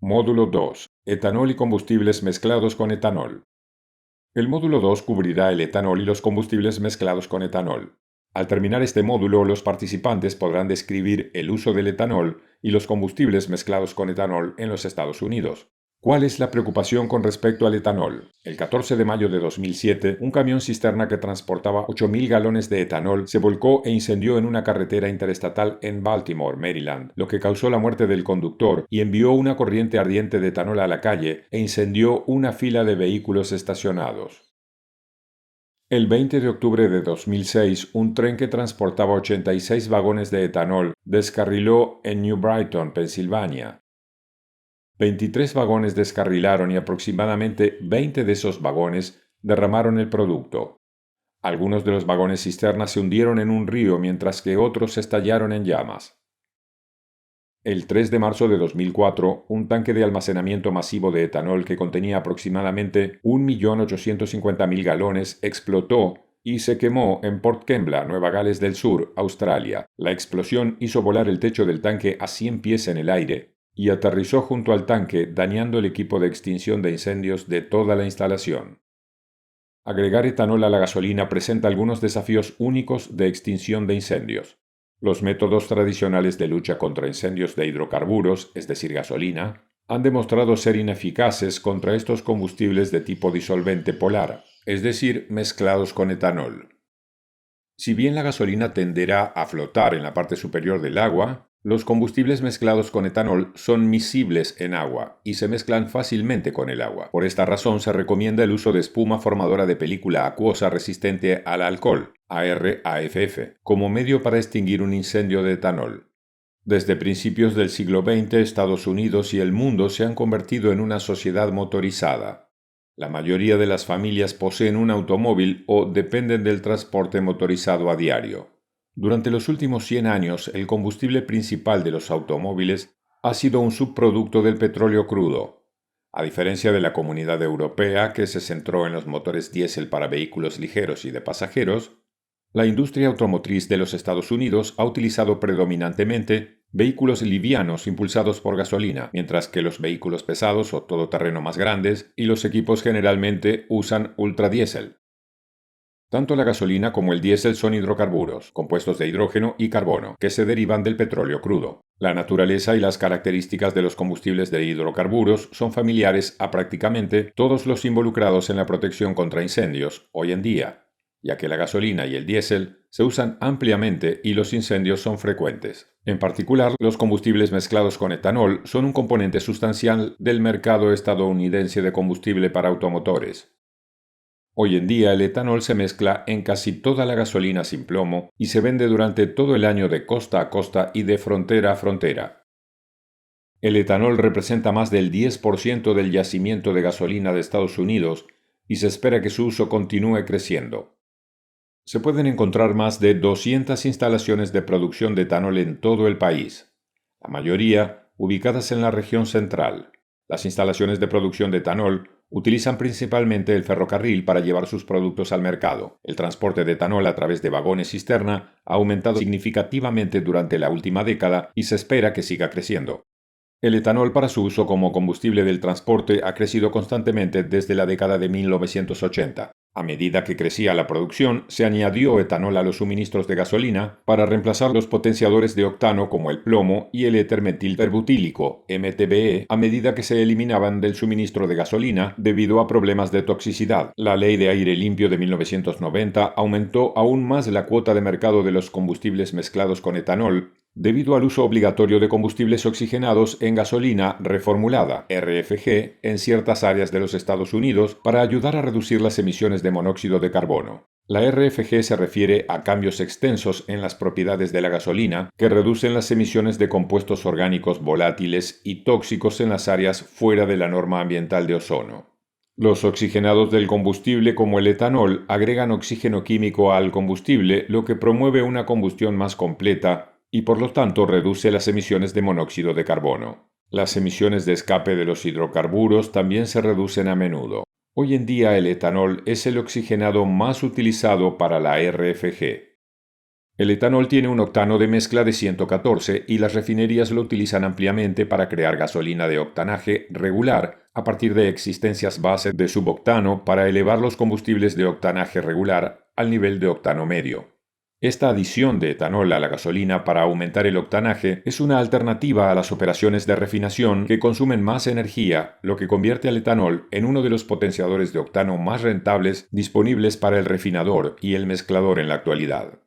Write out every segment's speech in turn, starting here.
Módulo 2. Etanol y combustibles mezclados con etanol. El módulo 2 cubrirá el etanol y los combustibles mezclados con etanol. Al terminar este módulo, los participantes podrán describir el uso del etanol y los combustibles mezclados con etanol en los Estados Unidos. ¿Cuál es la preocupación con respecto al etanol? El 14 de mayo de 2007, un camión cisterna que transportaba 8.000 galones de etanol se volcó e incendió en una carretera interestatal en Baltimore, Maryland, lo que causó la muerte del conductor y envió una corriente ardiente de etanol a la calle e incendió una fila de vehículos estacionados. El 20 de octubre de 2006, un tren que transportaba 86 vagones de etanol descarriló en New Brighton, Pensilvania. 23 vagones descarrilaron y aproximadamente 20 de esos vagones derramaron el producto. Algunos de los vagones cisterna se hundieron en un río mientras que otros estallaron en llamas. El 3 de marzo de 2004, un tanque de almacenamiento masivo de etanol que contenía aproximadamente 1.850.000 galones explotó y se quemó en Port Kembla, Nueva Gales del Sur, Australia. La explosión hizo volar el techo del tanque a 100 pies en el aire y aterrizó junto al tanque, dañando el equipo de extinción de incendios de toda la instalación. Agregar etanol a la gasolina presenta algunos desafíos únicos de extinción de incendios. Los métodos tradicionales de lucha contra incendios de hidrocarburos, es decir, gasolina, han demostrado ser ineficaces contra estos combustibles de tipo disolvente polar, es decir, mezclados con etanol. Si bien la gasolina tenderá a flotar en la parte superior del agua, los combustibles mezclados con etanol son miscibles en agua y se mezclan fácilmente con el agua. Por esta razón se recomienda el uso de espuma formadora de película acuosa resistente al alcohol, AR-AFF, como medio para extinguir un incendio de etanol. Desde principios del siglo XX, Estados Unidos y el mundo se han convertido en una sociedad motorizada. La mayoría de las familias poseen un automóvil o dependen del transporte motorizado a diario. Durante los últimos 100 años, el combustible principal de los automóviles ha sido un subproducto del petróleo crudo. A diferencia de la Comunidad Europea, que se centró en los motores diésel para vehículos ligeros y de pasajeros, la industria automotriz de los Estados Unidos ha utilizado predominantemente vehículos livianos impulsados por gasolina, mientras que los vehículos pesados o todoterreno más grandes y los equipos generalmente usan ultradiesel. Tanto la gasolina como el diésel son hidrocarburos, compuestos de hidrógeno y carbono, que se derivan del petróleo crudo. La naturaleza y las características de los combustibles de hidrocarburos son familiares a prácticamente todos los involucrados en la protección contra incendios hoy en día, ya que la gasolina y el diésel se usan ampliamente y los incendios son frecuentes. En particular, los combustibles mezclados con etanol son un componente sustancial del mercado estadounidense de combustible para automotores. Hoy en día el etanol se mezcla en casi toda la gasolina sin plomo y se vende durante todo el año de costa a costa y de frontera a frontera. El etanol representa más del 10% del yacimiento de gasolina de Estados Unidos y se espera que su uso continúe creciendo. Se pueden encontrar más de 200 instalaciones de producción de etanol en todo el país, la mayoría ubicadas en la región central. Las instalaciones de producción de etanol utilizan principalmente el ferrocarril para llevar sus productos al mercado. El transporte de etanol a través de vagones cisterna ha aumentado significativamente durante la última década y se espera que siga creciendo. El etanol para su uso como combustible del transporte ha crecido constantemente desde la década de 1980. A medida que crecía la producción, se añadió etanol a los suministros de gasolina para reemplazar los potenciadores de octano como el plomo y el éter metilterbutílico, MTBE, a medida que se eliminaban del suministro de gasolina debido a problemas de toxicidad. La Ley de Aire Limpio de 1990 aumentó aún más la cuota de mercado de los combustibles mezclados con etanol, debido al uso obligatorio de combustibles oxigenados en gasolina reformulada, RFG, en ciertas áreas de los Estados Unidos para ayudar a reducir las emisiones de monóxido de carbono. La RFG se refiere a cambios extensos en las propiedades de la gasolina que reducen las emisiones de compuestos orgánicos volátiles y tóxicos en las áreas fuera de la norma ambiental de ozono. Los oxigenados del combustible como el etanol agregan oxígeno químico al combustible, lo que promueve una combustión más completa y por lo tanto reduce las emisiones de monóxido de carbono. Las emisiones de escape de los hidrocarburos también se reducen a menudo. Hoy en día el etanol es el oxigenado más utilizado para la RFG. El etanol tiene un octano de mezcla de 114 y las refinerías lo utilizan ampliamente para crear gasolina de octanaje regular a partir de existencias base de suboctano para elevar los combustibles de octanaje regular al nivel de octano medio. Esta adición de etanol a la gasolina para aumentar el octanaje es una alternativa a las operaciones de refinación que consumen más energía, lo que convierte al etanol en uno de los potenciadores de octano más rentables disponibles para el refinador y el mezclador en la actualidad.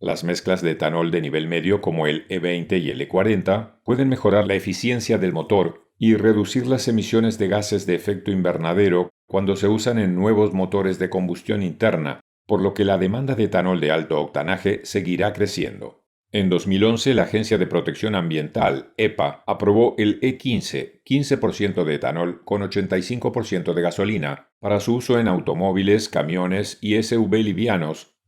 Las mezclas de etanol de nivel medio como el E20 y el E40 pueden mejorar la eficiencia del motor y reducir las emisiones de gases de efecto invernadero cuando se usan en nuevos motores de combustión interna, por lo que la demanda de etanol de alto octanaje seguirá creciendo. En 2011, la Agencia de Protección Ambiental, EPA, aprobó el E15, 15% de etanol con 85% de gasolina, para su uso en automóviles, camiones y SUV livianos,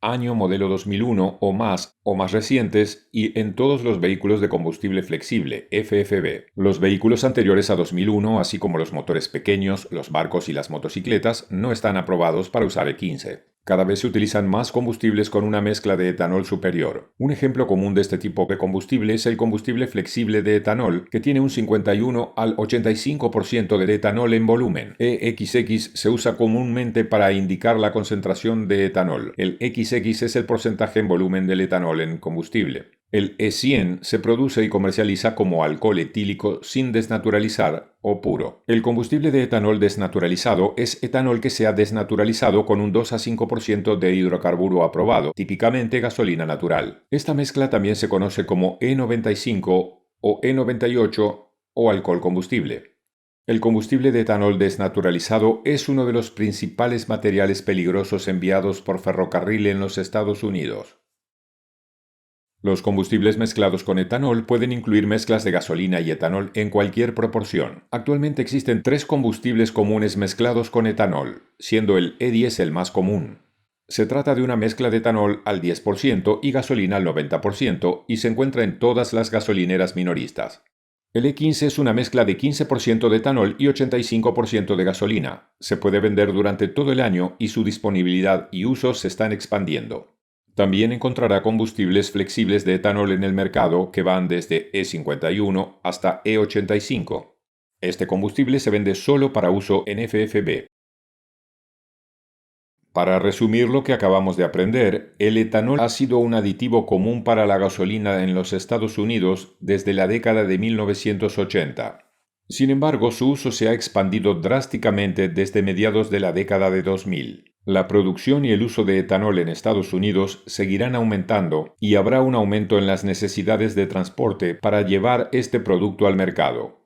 año modelo 2001 o más recientes y en todos los vehículos de combustible flexible, FFB. Los vehículos anteriores a 2001, así como los motores pequeños, los barcos y las motocicletas, no están aprobados para usar E15. Cada vez se utilizan más combustibles con una mezcla de etanol superior. Un ejemplo común de este tipo de combustible es el combustible flexible de etanol, que tiene un 51 al 85% de etanol en volumen. EXX se usa comúnmente para indicar la concentración de etanol. El XX es el porcentaje en volumen del etanol en combustible. El E100 se produce y comercializa como alcohol etílico sin desnaturalizar o puro. El combustible de etanol desnaturalizado es etanol que se ha desnaturalizado con un 2 a 5% de hidrocarburo aprobado, típicamente gasolina natural. Esta mezcla también se conoce como E95 o E98 o alcohol combustible. El combustible de etanol desnaturalizado es uno de los principales materiales peligrosos enviados por ferrocarril en los Estados Unidos. Los combustibles mezclados con etanol pueden incluir mezclas de gasolina y etanol en cualquier proporción. Actualmente existen 3 combustibles comunes mezclados con etanol, siendo el E10 el más común. Se trata de una mezcla de etanol al 10% y gasolina al 90% y se encuentra en todas las gasolineras minoristas. El E15 es una mezcla de 15% de etanol y 85% de gasolina. Se puede vender durante todo el año y su disponibilidad y usos se están expandiendo. También encontrará combustibles flexibles de etanol en el mercado que van desde E51 hasta E85. Este combustible se vende solo para uso en FFB. Para resumir lo que acabamos de aprender, el etanol ha sido un aditivo común para la gasolina en los Estados Unidos desde la década de 1980. Sin embargo, su uso se ha expandido drásticamente desde mediados de la década de 2000. La producción y el uso de etanol en Estados Unidos seguirán aumentando y habrá un aumento en las necesidades de transporte para llevar este producto al mercado.